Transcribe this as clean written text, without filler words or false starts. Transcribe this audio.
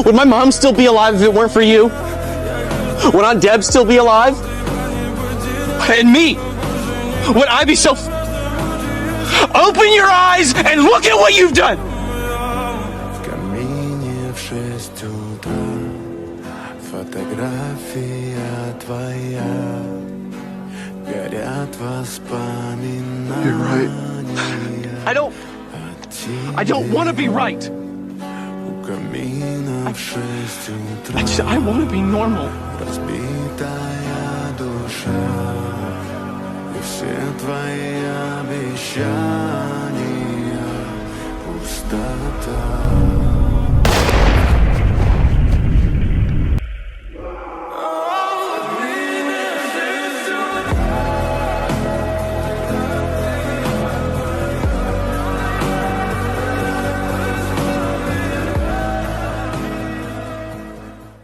Would my mom still be alive if it weren't for you? Would Aunt Deb still be alive? And me? Would I be so... Open your eyes and look at what you've done! В камине в 6 утра фотография твоя, горят воспоминания. You're right. I don't want to be right. У камина в 6 утра I want to be normal. разбитая душа, и все твои обещания пустота.